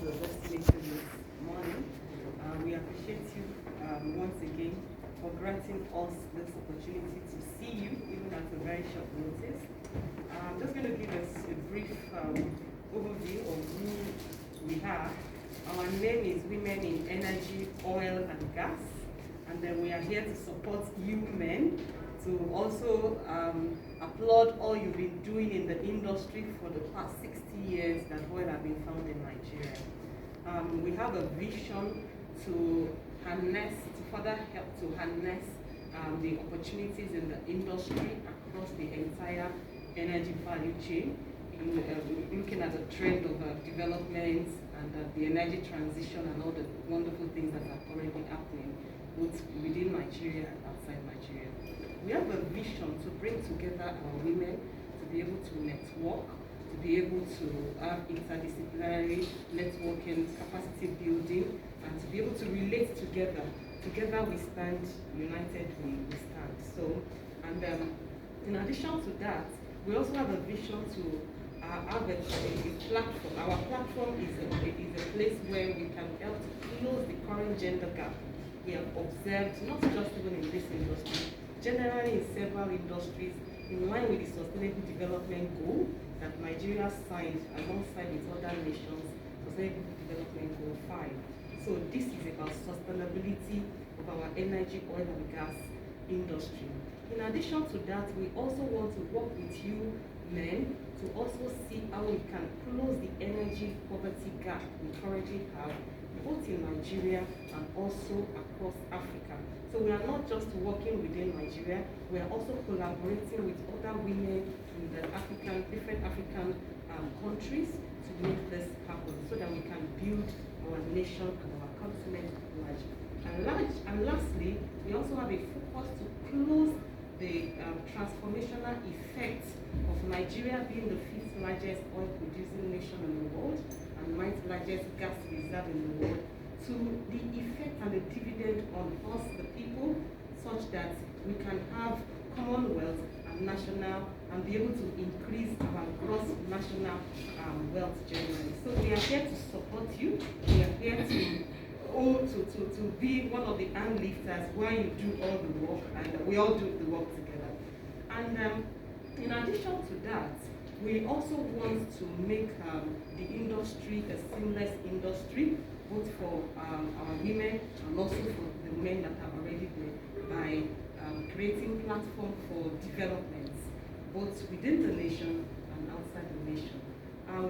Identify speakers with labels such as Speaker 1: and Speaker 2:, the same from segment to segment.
Speaker 1: for just making this morning. We appreciate you once again for granting us this opportunity to see you, even at a very short notice. I'm just going to give us a brief overview of who we are. Our name is Women in Energy, Oil and Gas, and then we are here to support you men to also applaud all you've been doing in the industry for the past 60 years that oil has been found in Nigeria. We have a vision to harness, to further help to harness the opportunities in the industry across the entire energy value chain, looking at the trend of developments and the energy transition and all the wonderful things that are currently happening both within Nigeria and outside Nigeria. We have a vision to bring together our women to be able to network, to be able to have interdisciplinary networking, capacity building, and to be able to relate together. Together we stand, united we stand. So, and in addition to that, we also have a vision to have a platform. Our platform is a place where we can help to close the current gender gap we have observed, not just even in this industry, generally in several industries, in line with the Sustainable Development Goal that Nigeria signed alongside with other nations, Sustainable Development Goal 5. So this is about sustainability of our energy, oil and gas industry. In addition to that, we also want to work with you men to also see how we can close the energy poverty gap we currently have both in Nigeria and also across Africa. So we are not just working within Nigeria, we are also collaborating with other women in the different African countries to make this happen so that we can build our nation and our continent large. And lastly, we also have a focus to close the transformational effect of Nigeria being the 5th largest oil producing nation in the world and 9th largest gas reserve in the world, to the effect and the dividend on us, the people, such that we can have commonwealth and national and be able to increase our gross national wealth generally. So we are here to support you. We are here to be one of the hand lifters while you do all the work, and we all do the work together. And in addition to that, we also want to make the industry a seamless industry, both for our women and also for the men that are already there, by creating platform for developments, both within the nation and outside the nation.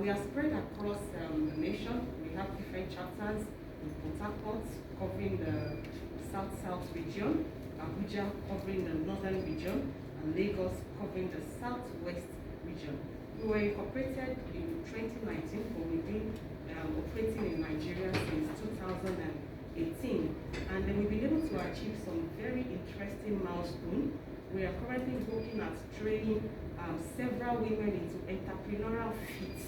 Speaker 1: We are spread across the nation. We have different chapters in Port Harcourt covering the South-South region, Abuja covering the Northern region, and Lagos covering the Southwest region. We were incorporated in 2019, but we've been operating in Nigeria since 2018, and then we've been able to achieve some very interesting milestones. We are currently working at training several women into entrepreneurial feats,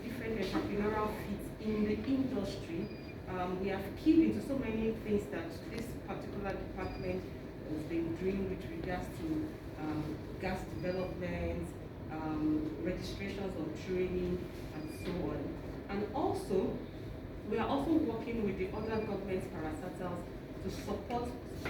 Speaker 1: different entrepreneurial feats in the industry. We have keyed into so many things that this particular department has been doing with regards to gas development, registrations of training, and so on. And also, we are also working with the other government parastatals to support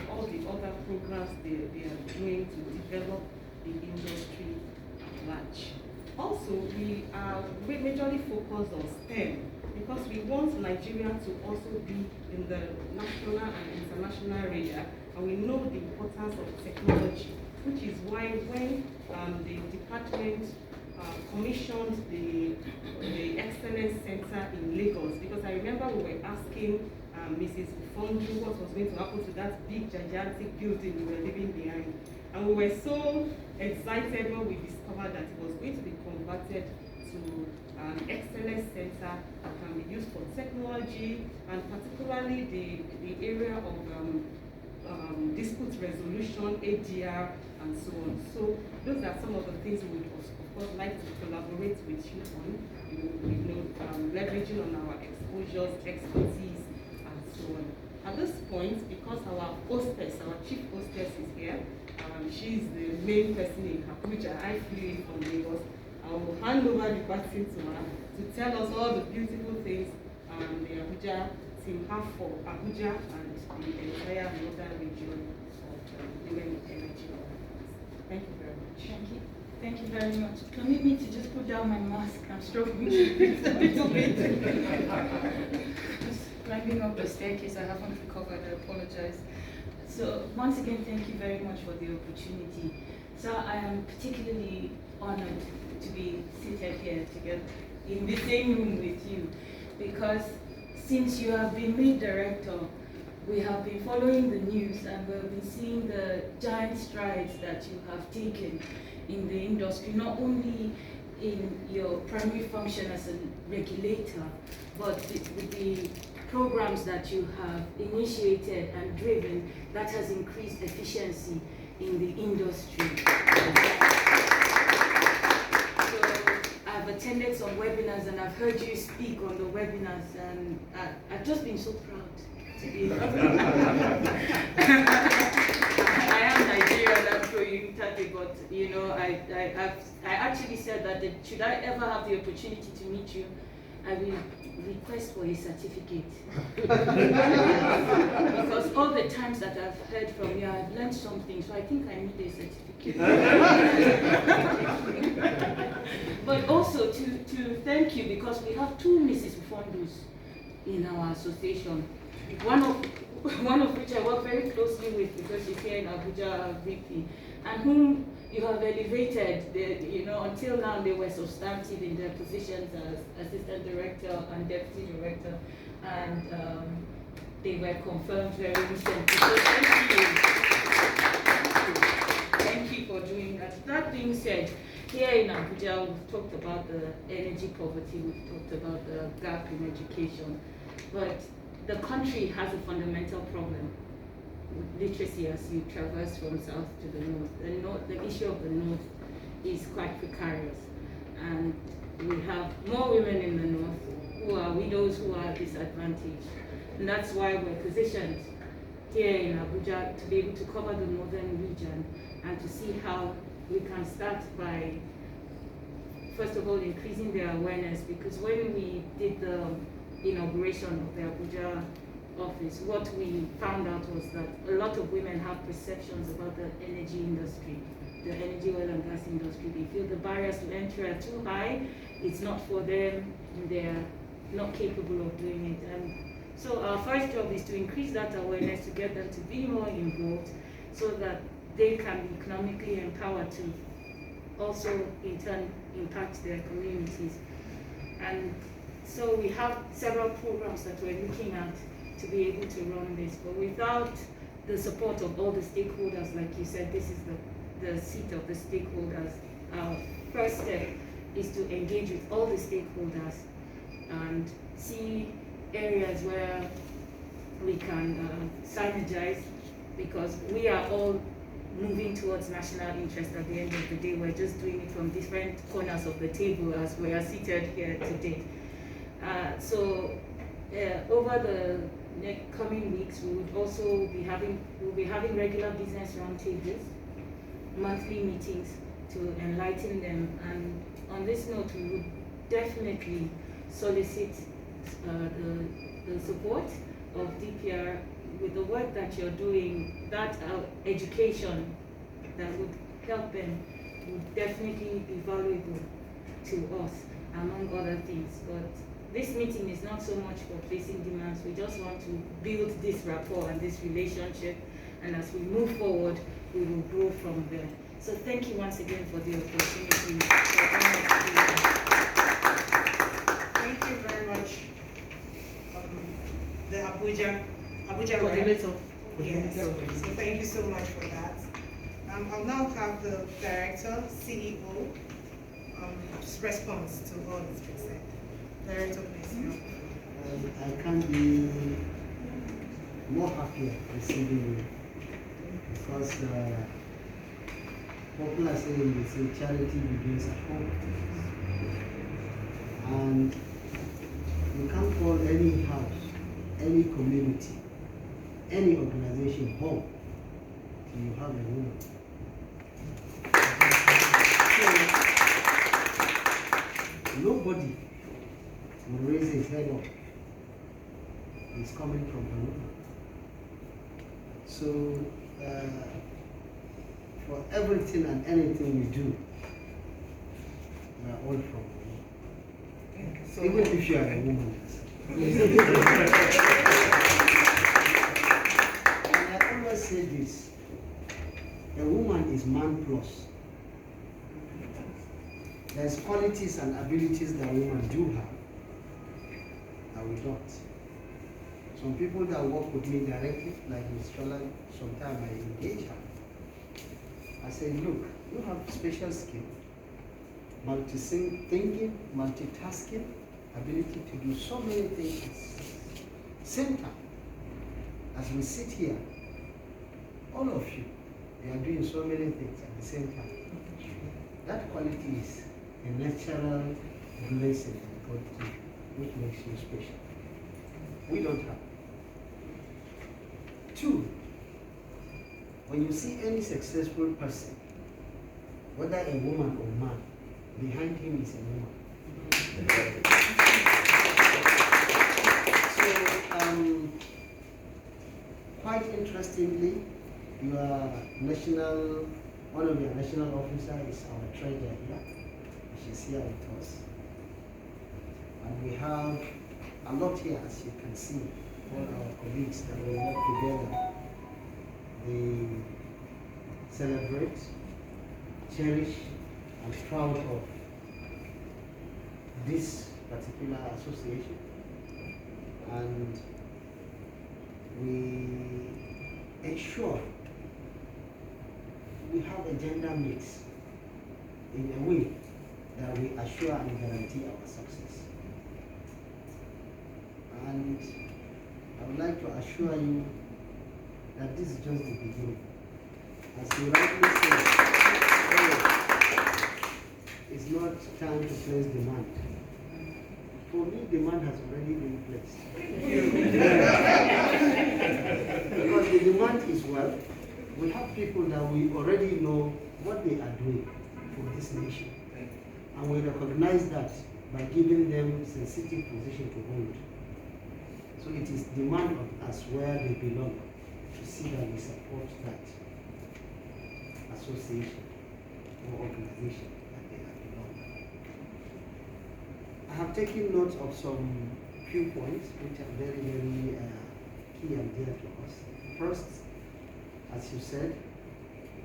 Speaker 1: all the other programs they are doing to develop the industry at large. Also, we are majorly focused on STEM because we want Nigeria to also be in the national and international radar, and we know the importance of technology, which is why when the department commissioned the Excellence Center in Lagos, because I remember we were asking Mrs. Fondu what was going to happen to that big gigantic building we were leaving behind. And we were so excited when we discovered that it was going to be converted to an Excellence Center that can be used for technology, and particularly the area of dispute resolution, ADR, and so on. So those are some of the things we would, of course, like to collaborate with you on, leveraging on our exposures, expertise, and so on. At this point, because our hostess, our chief hostess is here, she's the main person in Abuja. I flew in from Lagos. I will hand over the baton to her to tell us all the beautiful things Abuja team have for Abuja and the entire northern region of Women in Energy. Thank you very much.
Speaker 2: Thank you. Thank you very much. Permit me to just put down my mask. I'm struggling to breathe a little bit. Just climbing up the staircase, I haven't recovered. I apologize. So once again, thank you very much for the opportunity. So I am particularly honored to be seated here together in the same room with you, because since you have been made director, we have been following the news and we've been seeing the giant strides that you have taken in the industry, not only in your primary function as a regulator, but with the programs that you have initiated and driven that has increased efficiency in the industry. So I've attended some webinars and I've heard you speak on the webinars, and I've just been so proud to be I am Nigerian, I'm sure you Tate, but you know, I actually said that should I ever have the opportunity to meet you, I will request for a certificate. Because all the times that I've heard from you, I've learned something, so I think I need a certificate. But also to thank you, because we have two Mrs. Ufondus in our association. One of which I work very closely with because she's here in Abuja VP, and whom you have elevated. Until now they were substantive in their positions as assistant director and deputy director, and they were confirmed very recently. So thank you for doing that. That being said, here in Abuja we've talked about the energy poverty, we've talked about the gap in education, but the country has a fundamental problem with literacy as you traverse from south to the north. The issue of the north is quite precarious, and we have more women in the north who are widows, who are disadvantaged, and that's why we're positioned here in Abuja to be able to cover the northern region and to see how we can start by, first of all, increasing their awareness, because when we did the inauguration of the Abuja office, what we found out was that a lot of women have perceptions about the energy industry, the energy, oil and gas industry. They feel the barriers to entry are too high, it's not for them, and they're not capable of doing it. And so our first job is to increase that awareness, to get them to be more involved, so that they can be economically empowered to also in turn impact their communities. And so we have several programs that we're looking at to be able to run this, but without the support of all the stakeholders, like you said, this is the seat of the stakeholders. Our first step is to engage with all the stakeholders and see areas where we can synergize, because we are all moving towards national interest at the end of the day. We're just doing it from different corners of the table as we are seated here today. Over the coming weeks, we would also be having regular business roundtables, monthly meetings to enlighten them. And on this note, we would definitely solicit the support of DPR with the work that you're doing. That education that would help them would definitely be valuable to us, among other things. But this meeting is not so much for placing demands. We just want to build this rapport and this relationship, and as we move forward, we will grow from there. So thank you once again for the opportunity.
Speaker 1: Thank you very much. The Abuja coordinator. Yes. So thank you so much for that. I'll now have the director, CEO, response to all that's been said. Director, please.
Speaker 3: I can't be more happier receiving you, because popular saying, they say charity begins at home, and you can't call any house, any community, any organization home till you have a woman. So, nobody will raise his head up is coming from the woman. So for everything and anything we do, we are all from women.
Speaker 1: So
Speaker 3: Even if you are a woman. And I always say this, a woman is man plus. There's qualities and abilities that women do have that we don't. Some people that work with me directly, like Ms. Chola, sometimes I engage her. I say, look, you have special skill, multi-thinking, multitasking, ability to do so many things at the same time. As we sit here, all of you, you are doing so many things at the same time. That quality is a natural blessing that God gives you, which makes you special. We don't have. Two, when you see any successful person, whether a woman or man, behind him is a woman. So, quite interestingly, one of your national officers is our treasurer here. She's here with us. And we have a lot here, as you can see, all our colleagues that we work together. They celebrate, cherish, and proud of this particular association. And we ensure we have a gender mix in a way that we assure and guarantee our success. And I would like to assure you that this is just the beginning. As you rightly said, it's not time to place demand. For me, demand has already been placed. Because the demand is well, we have people that we already know what they are doing for this nation. And we recognize that by giving them sensitive position to hold. So it is demand of us where they belong to see that we support that association or organization that they are belong. I have taken note of some few points which are very, very key and dear to us. First, as you said,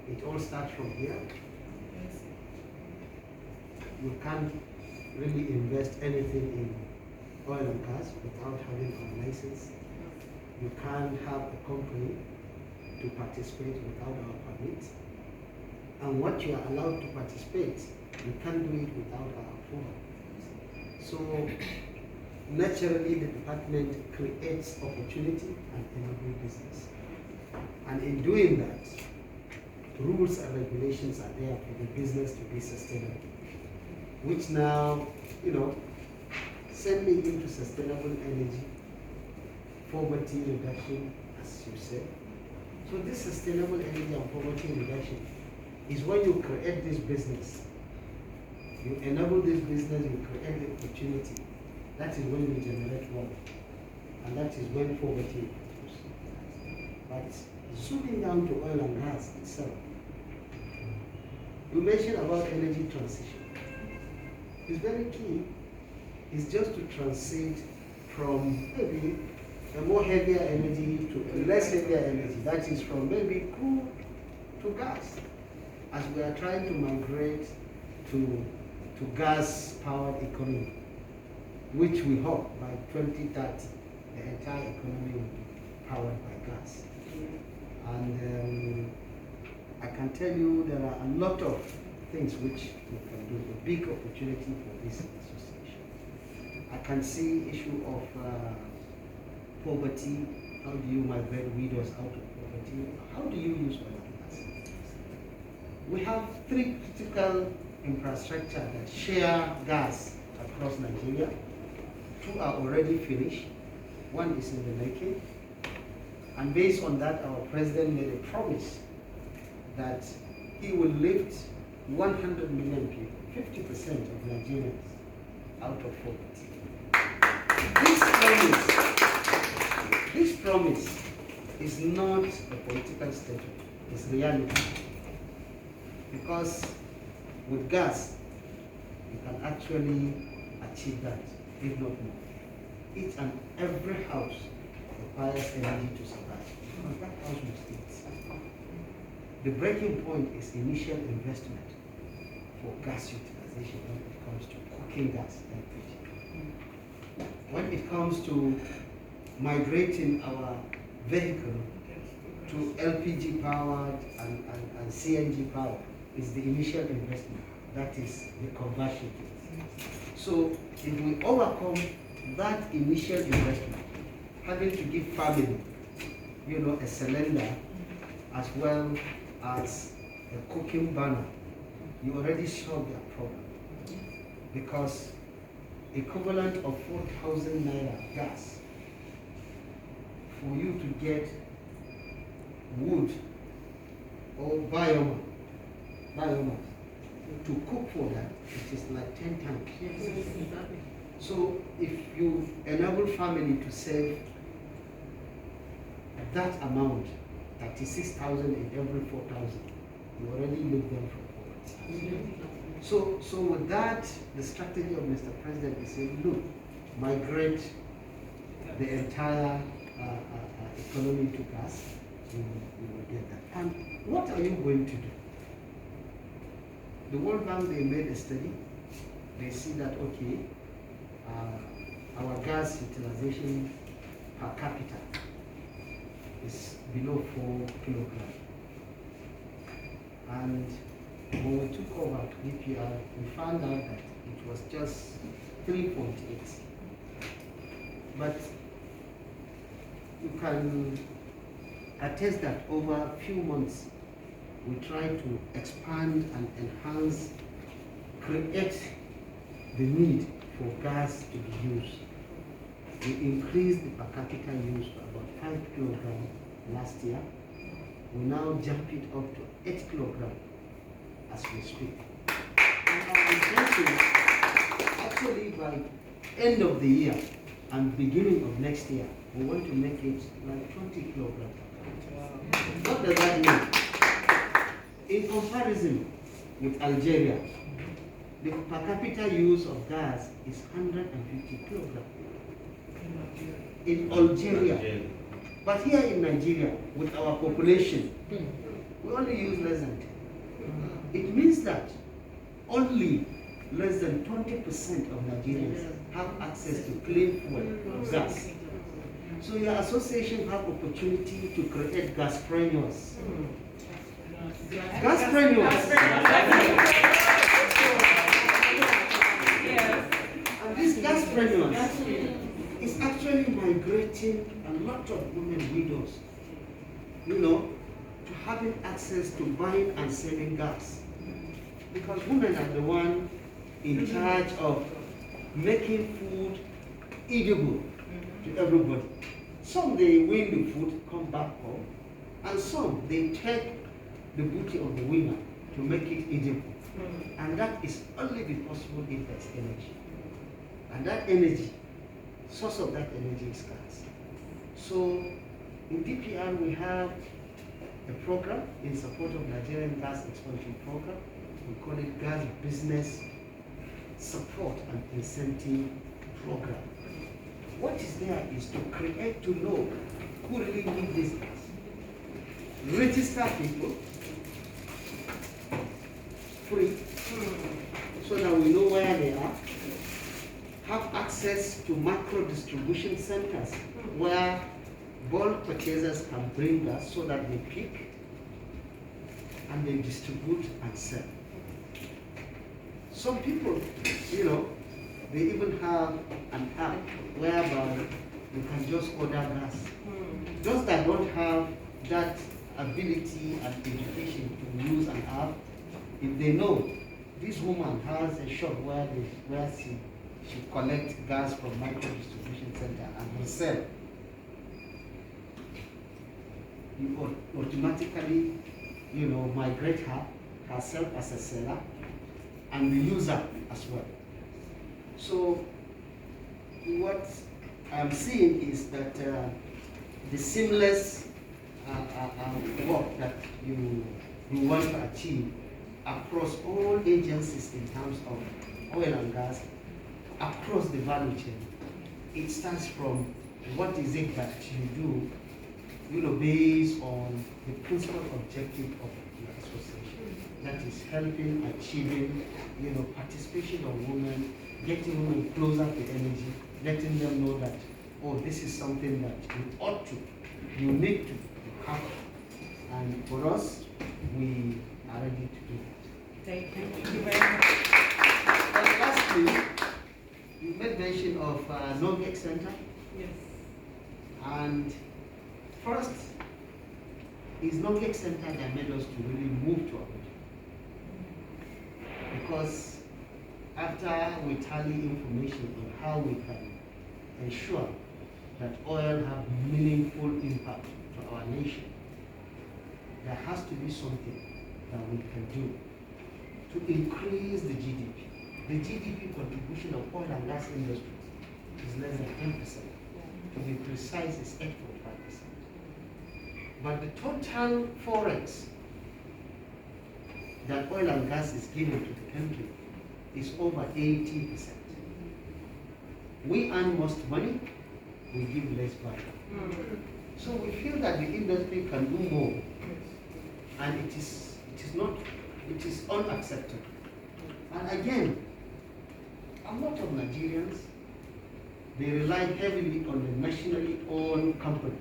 Speaker 3: it all starts from here. You can't really invest anything in oil and gas without having a license. You can't have a company to participate without our permit. And what you are allowed to participate, you can't do it without our approval. So naturally the department creates opportunity and enable business. And in doing that, rules and regulations are there for the business to be sustainable. Which now, send me into sustainable energy, poverty reduction, as you said. So this sustainable energy and poverty reduction is when you create this business. You enable this business, you create the opportunity. That is when you generate wealth. And that is when poverty reduces. But zooming down to oil and gas itself, you mentioned about energy transition. It's very key. It's just to transit from maybe a more heavier energy to a less heavier energy. That is from maybe crude to gas. As we are trying to migrate to gas-powered economy, which we hope by 2030, the entire economy will be powered by gas. And I can tell you there are a lot of things which we can do, a big opportunity for this association. I can see issue of poverty. How do you migrate widows out of poverty? How do you use oil and gas? We have 3 critical infrastructure that share gas across Nigeria. 2 are already finished. 1 is in the making. And based on that, our president made a promise that he will lift 100 million people, 50% of Nigerians, out of poverty. This promise promise is not a political statement, it's reality. Because with gas, you can actually achieve that, if not more. Each and every house requires energy to survive, because that house must eat. The breaking point is initial investment for gas utilization when it comes to cooking gas, LPG. When it comes to migrating our vehicle to LPG powered and CNG powered, is the initial investment. That is the conversion. So if we overcome that initial investment, having to give family, a cylinder as well as a cooking burner, you already solve their problem. Because equivalent of 4,000 naira gas for you to get wood or biomass to cook for that, it is like 10 times. So if you enable family to save that amount, 36,000 in every 4,000, you already live them from poverty. So with that, the strategy of Mr. President is saying, look, migrate the entire economy to gas, you will get that. And what are you going to do? The World Bank, they made a study. They see that, okay, our gas utilization per capita is below 4 kilograms. And when we took over DPR, we found out that it was just 3.8. But you can attest that over a few months, we try to expand and enhance, create the need for gas to be used. We increased the per capita use to about 5 kilograms last year. We now jump it up to 8 kilograms as we speak. And our intention is actually by end of the year and beginning of next year, we want to make it like 20 kilograms. What does that mean? In comparison with Algeria, the per capita use of gas is 150 kilograms. In Algeria. But here in Nigeria, with our population, we only use less than 10. It means that only less than 20% of Nigerians have access to clean fuel, gas. So your association have opportunity to create gaspreneurs. Gaspreneurs. And these gaspreneurs is actually migrating a lot of women widows, to having access to buying and selling gas. Because women are the one in charge of making food edible to everybody. Some they win the food, come back home, and some they take the booty of the women to make it edible. And that is only be possible if there's energy. And that energy, source of that energy is gas. So in DPR we have a program in support of Nigerian gas expansion program. We call it Gas Business Support and Incentive Program. What is there is to create, to know who really need this gas. Register people free so that we know where they are. Have access to micro distribution centers where bulk purchasers can bring gas so that they pick and they distribute and sell. Some people, they even have an app whereby you can just order gas. Those that don't have that ability and education to use an app, if they know this woman has a shop where she collects gas from micro distribution center and will sell, you automatically, migrate herself as a seller and the user as well. So what I'm seeing is that the seamless work that you want to achieve across all agencies in terms of oil and gas, across the value chain. It starts from what is it that you do, based on the principal objective of your association. That is helping, achieving, participation of women, getting women closer to energy, letting them know that, oh, this is something that you ought to, you need to have. And for us, we are ready to do that.
Speaker 1: Thank you. Thank you very much.
Speaker 3: And lastly, you made mention of WEOG Center.
Speaker 1: Yes.
Speaker 3: And first, is WEOG Center that made us to really move to Abuja. Because after we tally information on how we can ensure that oil have meaningful impact to our nation, there has to be something that we can do to increase the GDP. The GDP contribution of oil and gas industries is less than 10%. To be precise, it's 8.5%. But the total forex that oil and gas is given to the country is over 80%. We earn most money, we give less value. So we feel that the industry can do more, and it is unacceptable. And again, a lot of Nigerians, they rely heavily on the nationally owned company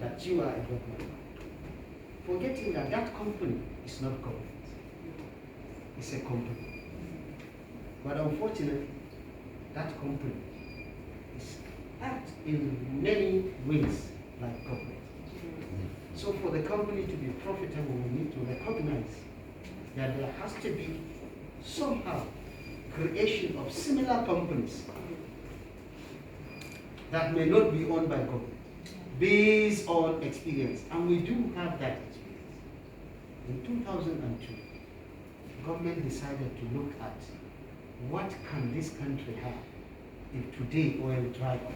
Speaker 3: that you are a government, forgetting that that company is not government. It's a company. But unfortunately, that company is act in many ways like government. So for the company to be profitable, we need to recognize that there has to be somehow creation of similar companies that may not be owned by government, based on experience. And we do have that experience. In 2002, government decided to look at what can this country have if today oil dry up.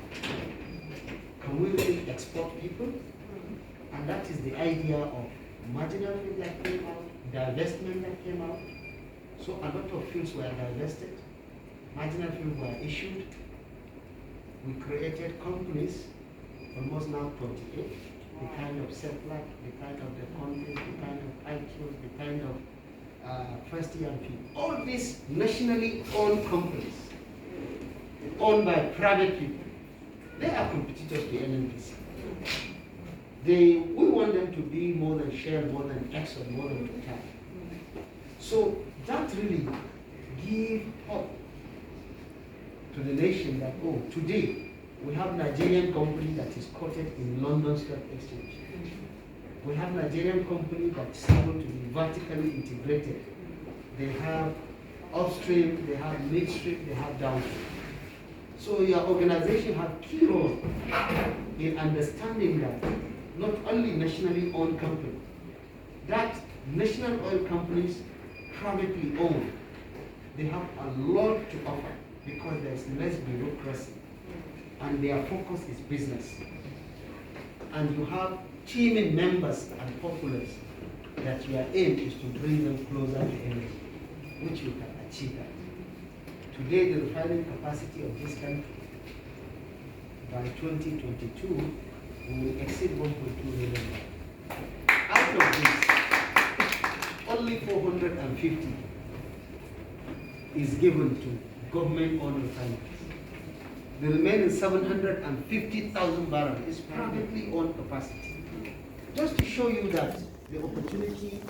Speaker 3: Can we really export people? And that is the idea of marginal field that came out, divestment that came out. So a lot of fields were divested, marginal fields were issued. We created companies, almost now 28, the kind of SEPLAC, the kind of the content, the kind of IQs, the kind of first year field. All these nationally owned companies, owned by private people, they are competitors to NNPC. We want them to be more than Shell, more than Exxon, more than Total. So that really gives hope to the nation that, oh, today we have Nigerian company that is quoted in London Stock Exchange. We have Nigerian company that is able to be vertically integrated. They have upstream, they have midstream, they have downstream. So your organization has key role in understanding that not only nationally owned companies, that national oil companies privately owned, they have a lot to offer because there's less bureaucracy and their focus is business. And you have teaming members and populace that your aim is to bring them closer to energy, which you can achieve that. Today, the refining capacity of this country by 2022 will exceed 1.2 million barrels. Out of this, only 450 is given to government-owned refineries. The remaining 750,000 barrels is privately owned capacity. Just to show you that the opportunity